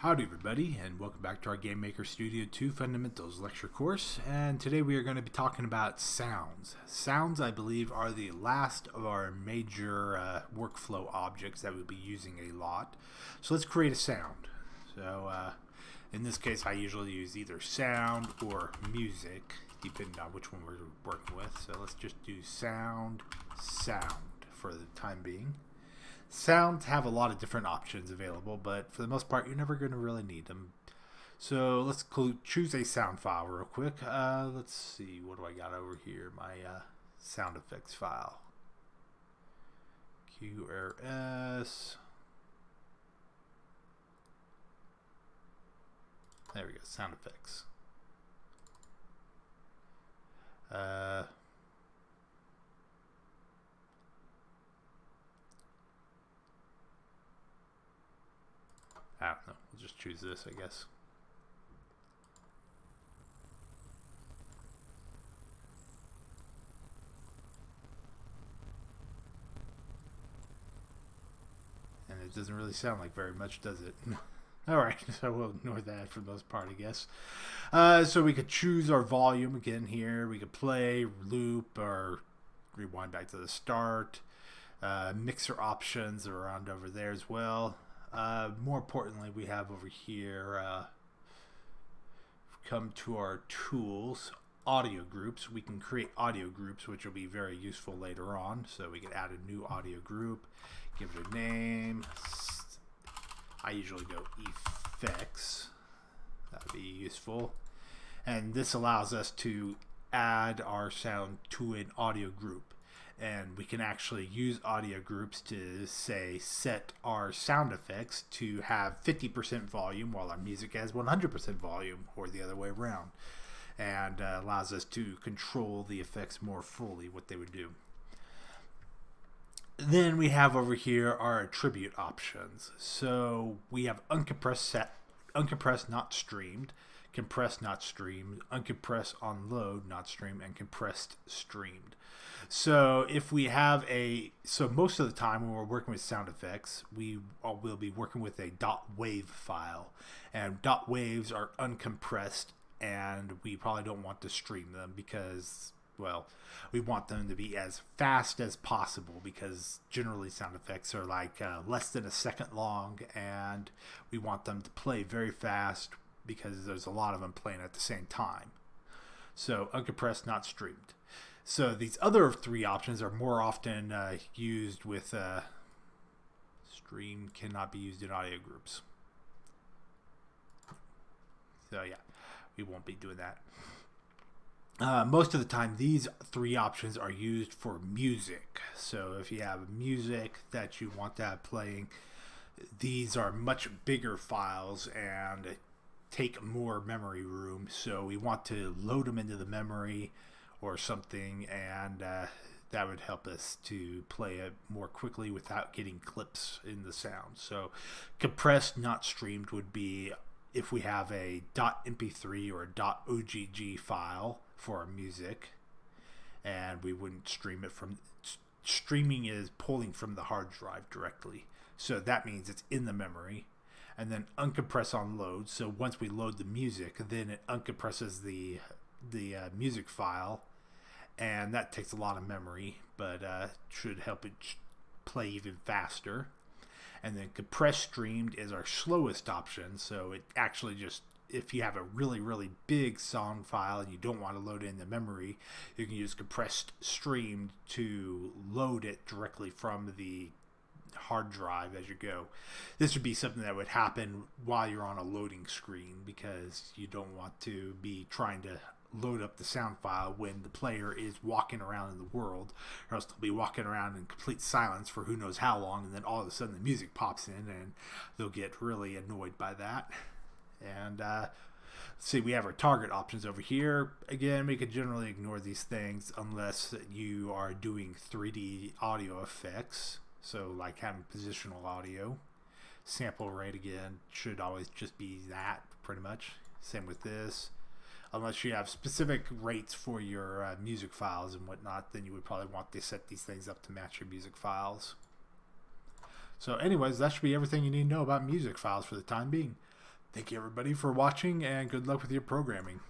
Howdy everybody, and welcome back to our GameMaker Studio 2 Fundamentals lecture course. And today we are going to be talking about sounds. Sounds, I believe, are the last of our major workflow objects that we'll be using a lot. So let's create a sound. So in this case, I usually use either sound or music, depending on which one we're working with. So let's just do sound for the time being. Sounds have a lot of different options available, but for the most part, you're never going to really need them. So let's choose a sound file real quick. Let's see, what do I got over here? My sound effects file. QRS. There we go, sound effects. I don't know. We'll just choose this, I guess. And it doesn't really sound like very much, does it? Alright, so we'll ignore that for the most part, I guess. So we could choose our volume again here. We could play, loop, or rewind back to the start. Mixer options are around over there as well. More importantly, we have over here, come to our tools, audio groups. We can create audio groups, which will be very useful later on. So we can add a new audio group, give it a name. I usually go effects. That would be useful. And this allows us to add our sound to an audio group. And we can actually use audio groups to, say, set our sound effects to have 50% volume while our music has 100% volume, or the other way around. And allows us to control the effects more fully, what they would do. Then we have over here our attribute options. So we have uncompressed not streamed, compressed not streamed, uncompressed on load not streamed, and compressed streamed. So if we have so most of the time when we're working with sound effects, we will be working with a .wave file, and .waves are uncompressed, and we probably don't want to stream them because, well, we want them to be as fast as possible, because generally sound effects are like less than a second long, and we want them to play very fast because there's a lot of them playing at the same time. So uncompressed, not streamed. So these other three options are more often used with stream cannot be used in audio groups. So yeah, we won't be doing that. Most of the time, these three options are used for music. So if you have music that you want to have playing, these are much bigger files and take more memory room. So we want to load them into the memory or something, and that would help us to play it more quickly without getting clips in the sound. So compressed, not streamed would be if we have a .mp3 or a .ogg file for our music, and we wouldn't stream it from. Streaming is pulling from the hard drive directly, so that means it's in the memory. And then uncompress on load, so once we load the music, then it uncompresses the music file, and that takes a lot of memory, but should help it play even faster. And then compressed streamed is our slowest option, so it actually just, if you have a really, really big song file and you don't want to load it in the memory, you can use compressed streamed to load it directly from the hard drive as you go. This would be something that would happen while you're on a loading screen, because you don't want to be trying to load up the sound file when the player is walking around in the world, or else they'll be walking around in complete silence for who knows how long, and then all of a sudden the music pops in and they'll get really annoyed by that. And see, we have our target options over here. Again, we could generally ignore these things unless you are doing 3D audio effects, so like having positional audio. Sample rate, again, should always just be that, pretty much. Same with this. Unless you have specific rates for your music files and whatnot, then you would probably want to set these things up to match your music files. So anyways, that should be everything you need to know about music files for the time being. Thank you, everybody, for watching, and good luck with your programming.